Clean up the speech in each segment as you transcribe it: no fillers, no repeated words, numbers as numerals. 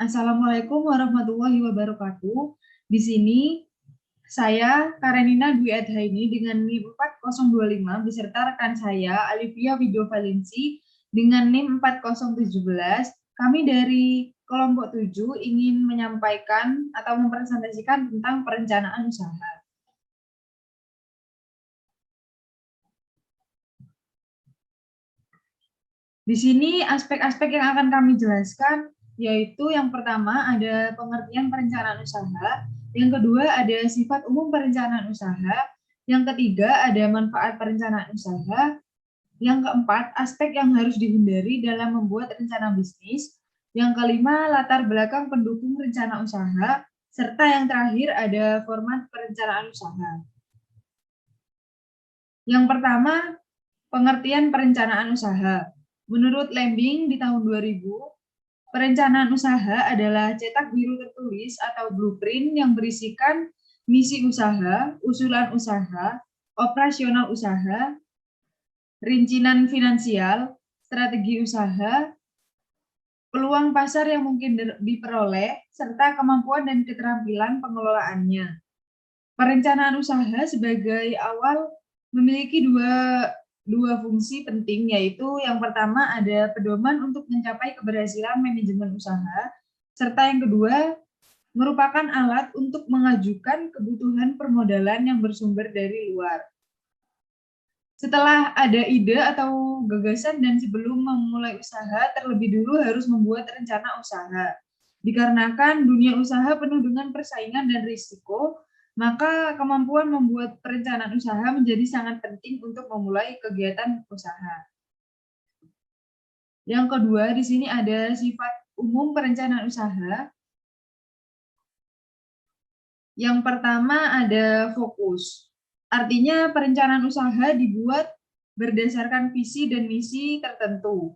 Assalamualaikum warahmatullahi wabarakatuh. Di sini saya Karenina Dwi Adhaini dengan NIM 4025 beserta rekan saya Alivia Video Valensi dengan NIM 4017. Kami dari kelompok 7 ingin menyampaikan atau mempresentasikan tentang perencanaan usaha. Di sini aspek-aspek yang akan kami jelaskan yaitu yang pertama ada pengertian perencanaan usaha, yang kedua ada sifat umum perencanaan usaha, yang ketiga ada manfaat perencanaan usaha, yang keempat aspek yang harus dihindari dalam membuat rencana bisnis, yang kelima latar belakang pendukung rencana usaha, serta yang terakhir ada format perencanaan usaha. Yang pertama, pengertian perencanaan usaha. Menurut Lembing di tahun 2000, perencanaan usaha adalah cetak biru tertulis atau blueprint yang berisikan misi usaha, usulan usaha, operasional usaha, rincian finansial, strategi usaha, peluang pasar yang mungkin diperoleh, serta kemampuan dan keterampilan pengelolaannya. Perencanaan usaha sebagai awal memiliki dua fungsi penting, yaitu yang pertama ada pedoman untuk mencapai keberhasilan manajemen usaha, serta yang kedua merupakan alat untuk mengajukan kebutuhan permodalan yang bersumber dari luar. Setelah ada ide atau gagasan dan sebelum memulai usaha, terlebih dulu harus membuat rencana usaha. Dikarenakan dunia usaha penuh dengan persaingan dan risiko, maka kemampuan membuat perencanaan usaha menjadi sangat penting untuk memulai kegiatan usaha. Yang kedua, di sini ada sifat umum perencanaan usaha. Yang pertama ada fokus. Artinya perencanaan usaha dibuat berdasarkan visi dan misi tertentu,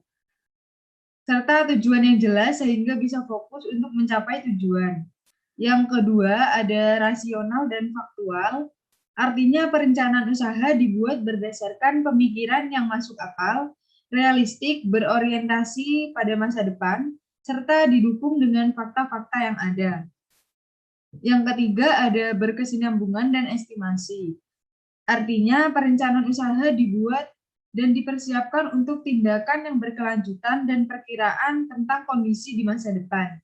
serta tujuan yang jelas sehingga bisa fokus untuk mencapai tujuan. Yang kedua ada rasional dan faktual. Artinya perencanaan usaha dibuat berdasarkan pemikiran yang masuk akal, realistik, berorientasi pada masa depan, serta didukung dengan fakta-fakta yang ada. Yang ketiga ada berkesinambungan dan estimasi. Artinya perencanaan usaha dibuat dan dipersiapkan untuk tindakan yang berkelanjutan dan perkiraan tentang kondisi di masa depan.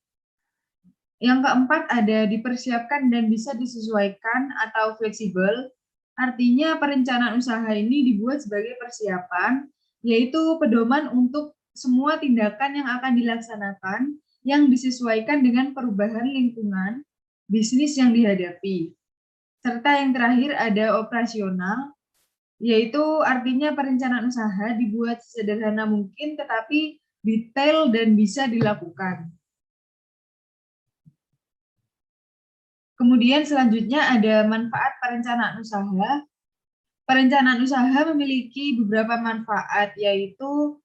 Yang keempat ada dipersiapkan dan bisa disesuaikan atau fleksibel. Artinya perencanaan usaha ini dibuat sebagai persiapan, yaitu pedoman untuk semua tindakan yang akan dilaksanakan yang disesuaikan dengan perubahan lingkungan bisnis yang dihadapi. Serta yang terakhir ada operasional, yaitu artinya perencanaan usaha dibuat sederhana mungkin tetapi detail dan bisa dilakukan. Kemudian selanjutnya ada manfaat perencanaan usaha. Perencanaan usaha memiliki beberapa manfaat, yaitu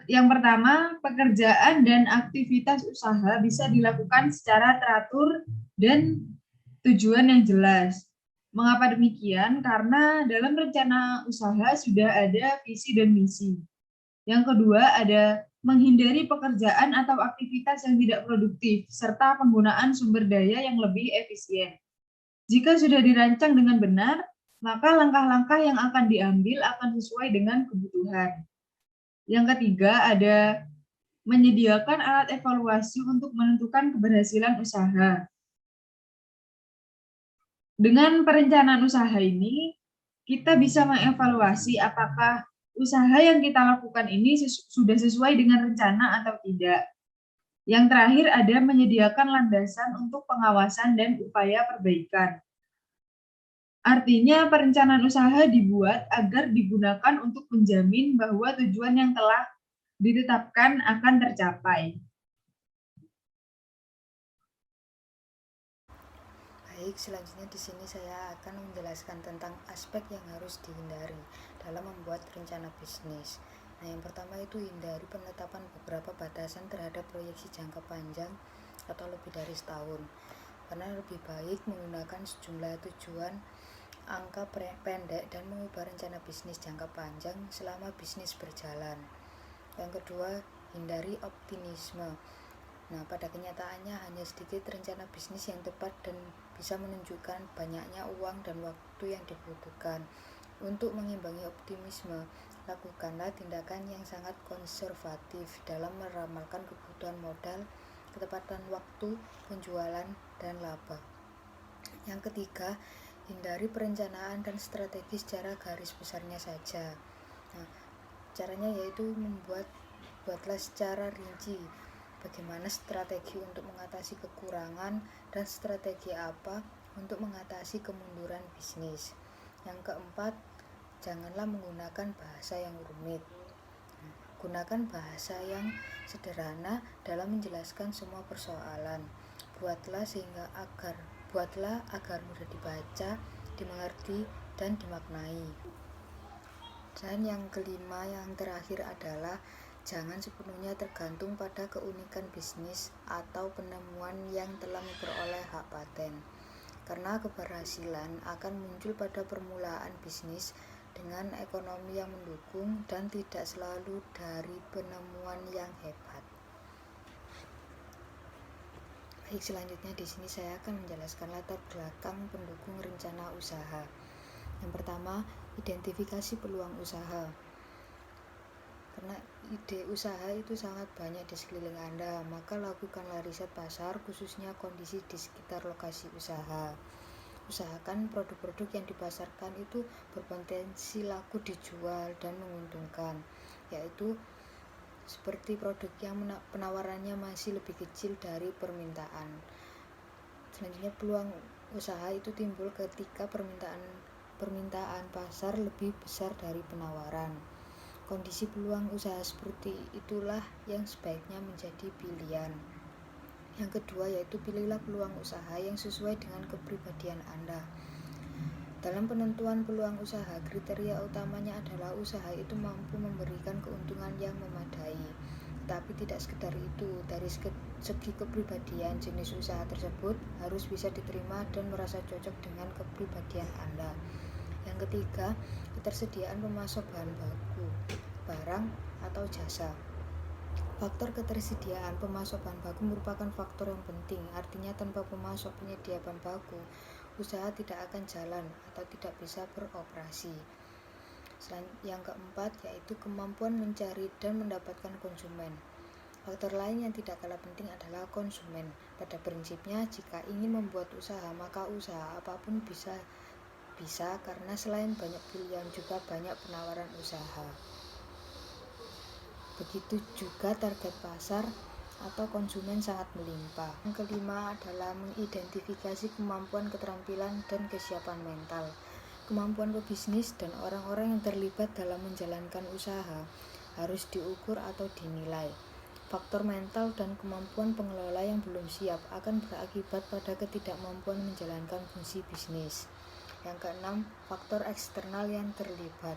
yang pertama, pekerjaan dan aktivitas usaha bisa dilakukan secara teratur dan tujuan yang jelas. Mengapa demikian? Karena dalam rencana usaha sudah ada visi dan misi. Yang kedua ada menghindari pekerjaan atau aktivitas yang tidak produktif, serta penggunaan sumber daya yang lebih efisien. Jika sudah dirancang dengan benar, maka langkah-langkah yang akan diambil akan sesuai dengan kebutuhan. Yang ketiga ada menyediakan alat evaluasi untuk menentukan keberhasilan usaha. Dengan perencanaan usaha ini, kita bisa mengevaluasi apakah usaha yang kita lakukan ini sudah sesuai dengan rencana atau tidak. Yang terakhir ada menyediakan landasan untuk pengawasan dan upaya perbaikan. Artinya perencanaan usaha dibuat agar digunakan untuk menjamin bahwa tujuan yang telah ditetapkan akan tercapai. Baik, selanjutnya di sini saya akan menjelaskan tentang aspek yang harus dihindari dalam membuat rencana bisnis. Nah, yang pertama itu hindari penetapan beberapa batasan terhadap proyeksi jangka panjang atau lebih dari setahun. Karena lebih baik menggunakan sejumlah tujuan angka pendek dan mengubah rencana bisnis jangka panjang selama bisnis berjalan. Yang kedua, hindari optimisme. Nah, pada kenyataannya hanya sedikit rencana bisnis yang tepat dan bisa menunjukkan banyaknya uang dan waktu yang dibutuhkan. Untuk mengimbangi optimisme, lakukanlah tindakan yang sangat konservatif dalam meramalkan kebutuhan modal, ketepatan waktu, penjualan, dan laba. Yang ketiga, hindari perencanaan dan strategi secara garis besarnya saja. Nah, caranya yaitu buatlah secara rinci bagaimana strategi untuk mengatasi kekurangan dan strategi apa untuk mengatasi kemunduran bisnis. Yang keempat, janganlah menggunakan bahasa yang rumit. Gunakan bahasa yang sederhana dalam menjelaskan semua persoalan. Buatlah agar mudah dibaca, dimengerti, dan dimaknai. Dan yang kelima, yang terakhir adalah jangan sepenuhnya tergantung pada keunikan bisnis atau penemuan yang telah memperoleh hak paten. Karena keberhasilan akan muncul pada permulaan bisnis dengan ekonomi yang mendukung dan tidak selalu dari penemuan yang hebat. Baik, selanjutnya di sini saya akan menjelaskan latar belakang pendukung rencana usaha. Yang pertama, identifikasi peluang usaha. Karena ide usaha itu sangat banyak di sekeliling Anda, maka lakukanlah riset pasar, khususnya kondisi di sekitar lokasi usaha. Usahakan produk-produk yang dipasarkan itu berpotensi laku dijual dan menguntungkan, yaitu seperti produk yang penawarannya masih lebih kecil dari permintaan. Selanjutnya, peluang usaha itu timbul ketika permintaan pasar lebih besar dari penawaran. Kondisi peluang usaha seperti itulah yang sebaiknya menjadi pilihan. Yang kedua yaitu pilihlah peluang usaha yang sesuai dengan kepribadian Anda. Dalam penentuan peluang usaha, kriteria utamanya adalah usaha itu mampu memberikan keuntungan yang memadai. Tetapi tidak sekedar itu, dari segi kepribadian, jenis usaha tersebut harus bisa diterima dan merasa cocok dengan kepribadian Anda. Yang ketiga, ketersediaan pemasok bahan baku, barang atau jasa. Faktor ketersediaan pemasok bahan baku merupakan faktor yang penting, artinya tanpa pemasok penyedia bahan baku, usaha tidak akan jalan atau tidak bisa beroperasi. Yang keempat yaitu kemampuan mencari dan mendapatkan konsumen. Faktor lain yang tidak kalah penting adalah konsumen. Pada prinsipnya, jika ingin membuat usaha, maka usaha apapun bisa karena selain banyak pilihan juga banyak penawaran usaha. Begitu juga target pasar atau konsumen sangat melimpah. Yang kelima adalah mengidentifikasi kemampuan, keterampilan, dan kesiapan mental. Kemampuan pebisnis dan orang-orang yang terlibat dalam menjalankan usaha harus diukur atau dinilai. Faktor mental dan kemampuan pengelola yang belum siap akan berakibat pada ketidakmampuan menjalankan fungsi bisnis. Yang keenam, faktor eksternal yang terlibat.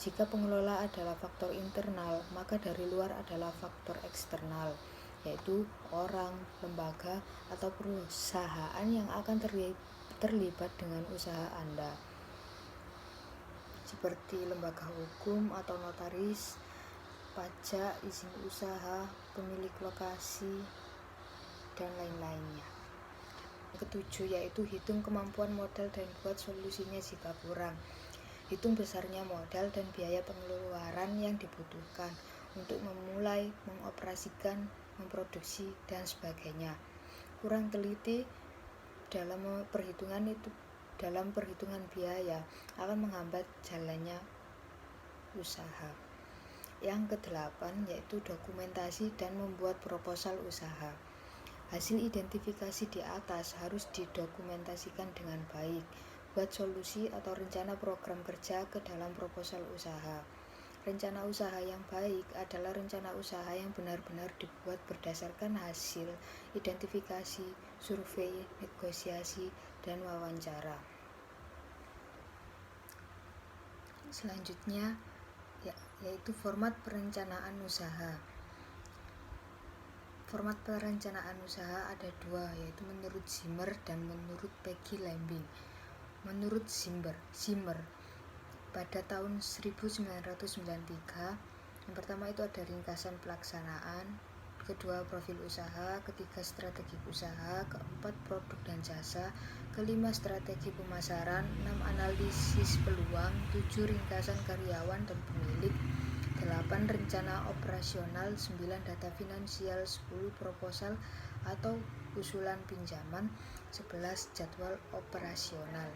Jika pengelola adalah faktor internal, maka dari luar adalah faktor eksternal, yaitu orang, lembaga, atau perusahaan yang akan terlibat dengan usaha Anda. Seperti lembaga hukum atau notaris, pajak, izin usaha, pemilik lokasi, dan lain-lainnya. Ketujuh yaitu hitung kemampuan modal dan buat solusinya jika kurang. Hitung besarnya modal dan biaya pengeluaran yang dibutuhkan untuk memulai, mengoperasikan, memproduksi, dan sebagainya. Kurang teliti dalam perhitungan biaya akan menghambat jalannya usaha. Yang kedelapan yaitu dokumentasi dan membuat proposal usaha. Hasil identifikasi di atas harus didokumentasikan dengan baik. Buat solusi atau rencana program kerja ke dalam proposal usaha. Rencana usaha yang baik adalah rencana usaha yang benar-benar dibuat berdasarkan hasil identifikasi, survei, negosiasi, dan wawancara. Selanjutnya yaitu format perencanaan usaha. Format perencanaan usaha ada dua, yaitu menurut Zimmer dan menurut Peggy Lambing. Menurut Zimmer, pada tahun 1993, yang pertama itu ada ringkasan pelaksanaan, kedua profil usaha, ketiga strategi usaha, keempat produk dan jasa, kelima strategi pemasaran, 6 analisis peluang, 7 ringkasan karyawan dan pemilik, 8 rencana operasional, 9 data finansial, 10 proposal atau usulan pinjaman, 11 jadwal operasional.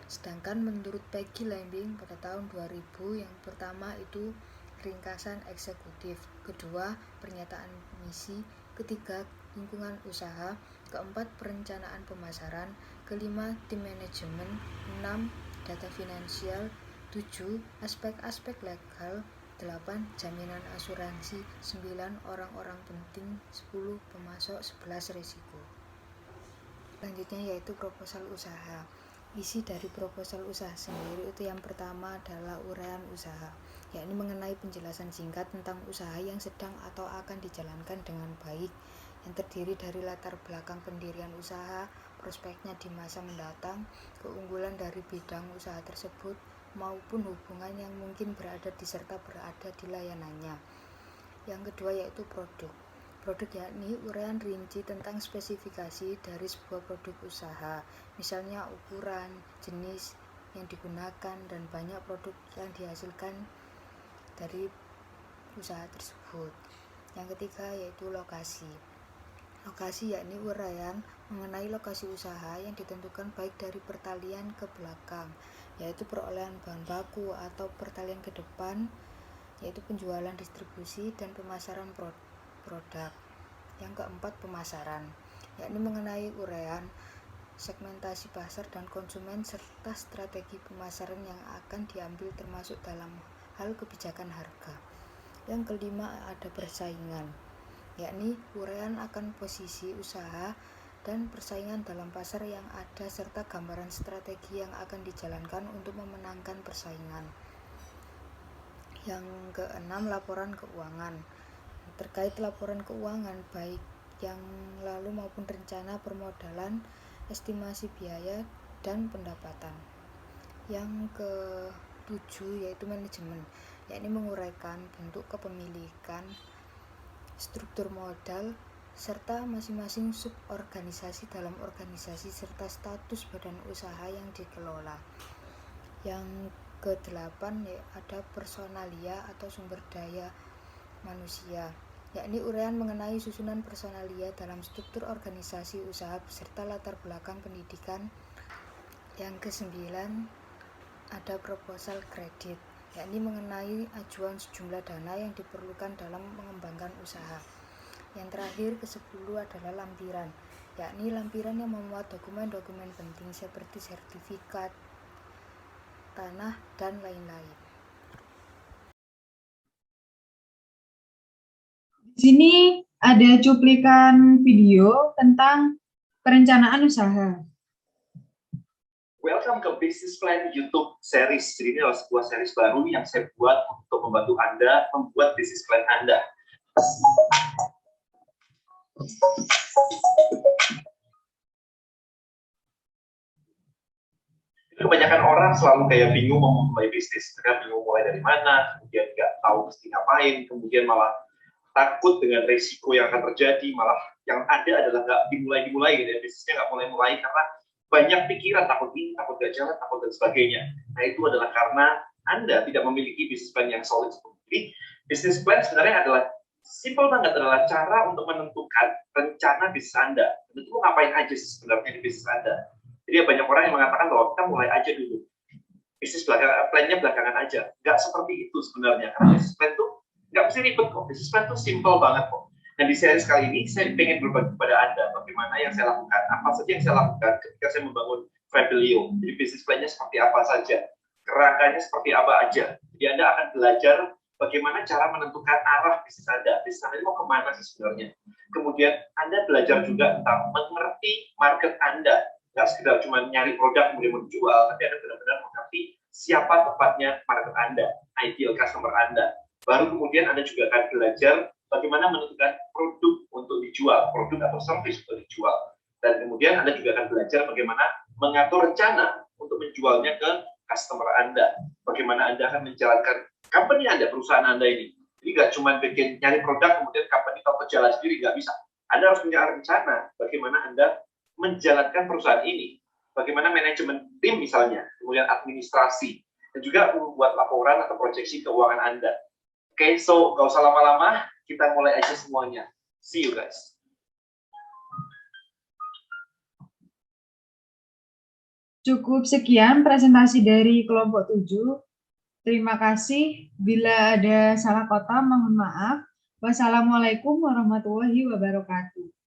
Sedangkan menurut Peggy Lambing pada tahun 2000, yang pertama itu ringkasan eksekutif, kedua pernyataan misi, ketiga lingkungan usaha, keempat perencanaan pemasaran, kelima tim manajemen, 6 data finansial, 7 aspek-aspek legal, 8 jaminan asuransi, 9 orang-orang penting, 10 pemasok, 11 risiko. Selanjutnya yaitu proposal usaha. Isi dari proposal usaha sendiri itu yang pertama adalah uraian usaha, yakni mengenai penjelasan singkat tentang usaha yang sedang atau akan dijalankan dengan baik, yang terdiri dari latar belakang pendirian usaha, prospeknya di masa mendatang, keunggulan dari bidang usaha tersebut, maupun hubungan yang mungkin berada di serta berada di layanannya. Yang kedua yaitu produk. Produk yakni uraian rinci tentang spesifikasi dari sebuah produk usaha, misalnya ukuran, jenis yang digunakan, dan banyak produk yang dihasilkan dari usaha tersebut. Yang ketiga yaitu lokasi. Lokasi yakni uraian mengenai lokasi usaha yang ditentukan baik dari pertalian ke belakang, yaitu perolehan bahan baku, atau pertalian ke depan, yaitu penjualan, distribusi, dan pemasaran produk. Yang keempat pemasaran, yakni mengenai uraian segmentasi pasar dan konsumen serta strategi pemasaran yang akan diambil termasuk dalam hal kebijakan harga. Yang kelima ada persaingan, yakni uraian akan posisi usaha dan persaingan dalam pasar yang ada serta gambaran strategi yang akan dijalankan untuk memenangkan persaingan. Yang keenam laporan keuangan. Terkait laporan keuangan baik yang lalu maupun rencana permodalan, estimasi biaya, dan pendapatan. Yang ketujuh yaitu manajemen, yakni menguraikan bentuk kepemilikan, struktur modal, serta masing-masing suborganisasi dalam organisasi serta status badan usaha yang dikelola. Yang kedelapan ada personalia atau sumber daya manusia, yakni uraian mengenai susunan personalia dalam struktur organisasi usaha beserta latar belakang pendidikan. Yang kesembilan ada proposal kredit, yakni mengenai ajuan sejumlah dana yang diperlukan dalam mengembangkan usaha. Yang terakhir ke-10 adalah lampiran, yakni lampiran yang memuat dokumen-dokumen penting seperti sertifikat tanah dan lain-lain. Di sini ada cuplikan video tentang perencanaan usaha. Welcome ke Business Plan YouTube series. Jadi ini adalah sebuah series baru yang saya buat untuk membantu Anda membuat business plan Anda. Kebanyakan orang selalu kayak bingung mau mulai bisnis, mereka bingung mulai dari mana, kemudian nggak tahu mesti ngapain, kemudian malah takut dengan resiko yang akan terjadi, malah yang ada adalah nggak dimulai gitu ya, bisnisnya nggak mulai karena banyak pikiran, takut ini, takut gak jalan, takut dan sebagainya. Nah itu adalah karena Anda tidak memiliki business plan yang solid. Jadi business plan sebenarnya adalah simple banget, adalah cara untuk menentukan rencana bisnis Anda. Itu ngapain aja sih sebenarnya di bisnis Anda. Jadi banyak orang yang mengatakan bahwa kita mulai aja dulu. Bisnis plan-nya belakangan aja. Nggak seperti itu sebenarnya. Karena bisnis plan itu nggak mesti ribet kok. Bisnis plan itu simple banget kok. Dan di series kali ini saya ingin berbagi kepada Anda bagaimana yang saya lakukan, apa saja yang saya lakukan ketika saya membangun Fabelio. Jadi bisnis plan-nya seperti apa saja, kerangkanya seperti apa aja. Jadi Anda akan belajar bagaimana cara menentukan arah bisnis Anda. Bisnis Anda mau kemana sih sebenarnya. Kemudian Anda belajar juga tentang mengerti market Anda. Nggak sekedar cuma nyari produk kemudian menjual, tapi Anda benar-benar mengerti siapa tepatnya market Anda, ideal customer Anda. Baru kemudian Anda juga akan belajar bagaimana menentukan produk untuk dijual, produk atau service untuk dijual. Dan kemudian Anda juga akan belajar bagaimana mengatur rencana untuk menjualnya ke customer Anda. Bagaimana Anda akan menjalankan company Anda, perusahaan Anda ini Jadi nggak cuma bikin nyari produk kemudian company kalau berjalan sendiri, nggak bisa. Anda harus punya rencana bagaimana Anda menjalankan perusahaan ini, bagaimana manajemen tim misalnya, kemudian administrasi, dan juga membuat laporan atau proyeksi keuangan Anda. Oke, so nggak usah lama-lama, kita mulai aja semuanya. See you guys. Cukup sekian presentasi dari kelompok 7. Terima kasih. Bila ada salah kata, mohon maaf. Wassalamualaikum warahmatullahi wabarakatuh.